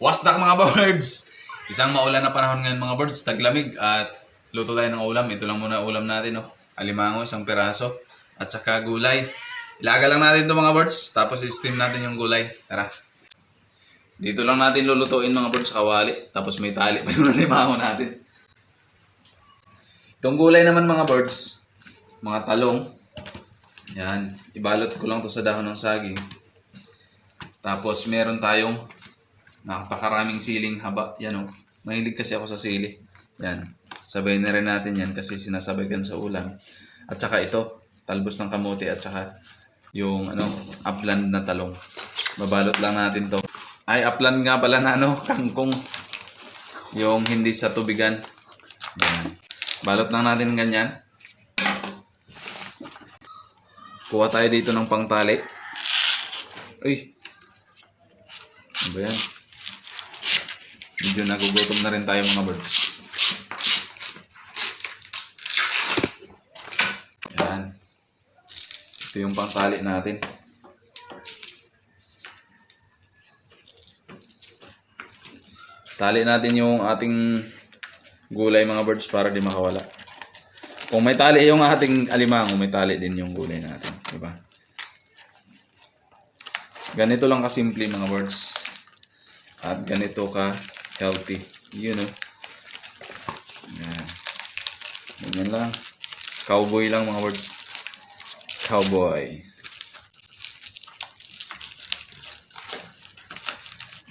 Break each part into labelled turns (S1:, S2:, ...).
S1: What's up mga birds? Isang maulan na panahon ngayon mga birds, taglamig at luto tayo ng ulam. Ito lang muna ulam natin, no? Alimango, isang piraso at saka gulay. Ilaga lang natin ito mga birds, tapos i-steam natin yung gulay. Tara. Dito lang natin lulutuin mga birds sa kawali, tapos may tali pa yung alimango natin. Itong gulay naman mga birds, mga talong. Yan, ibalot ko lang to sa dahon ng saging. Tapos meron tayong napakaraming siling haba. Yan o. Mahilig kasi ako sa sili. Yan. Sabay na rin natin yan kasi sinasabay kan sa ulam. At saka ito, talbos ng kamote at saka yung upland na talong. Babalot lang natin to. Ay, upland nga pala na kangkong. Yung hindi sa tubigan. Yan. Balot lang natin ganyan. Kuha tayo dito ng pangtali. Uy. Ano ba yan? Medyo nagugutom na rin tayo mga birds. Yan. Ito yung pangtali natin. Tali natin yung ating gulay mga birds para di makawala. Kung may tali yung ating alimango, may tali din yung gulay natin. Diba? Ganito lang kasimple mga birds. At ganito ka healthy. You know. Yan. Ganyan lang. Cowboy lang mga birds. Cowboy.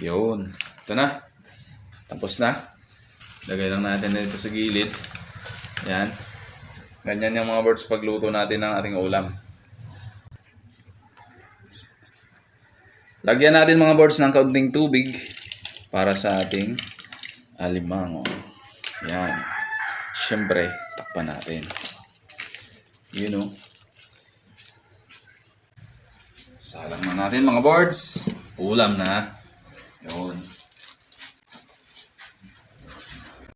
S1: Yun. Ito na. Tapos na. Lagay lang natin dito sa gilid. Yan. Ganyan yung mga birds pagluto natin ng ating ulam. Lagyan natin mga birds ng kaunting tubig para sa ating alimango. Yan. Siyempre, takpan natin. You know. Salang na natin mga birds. Ulam na. Yun.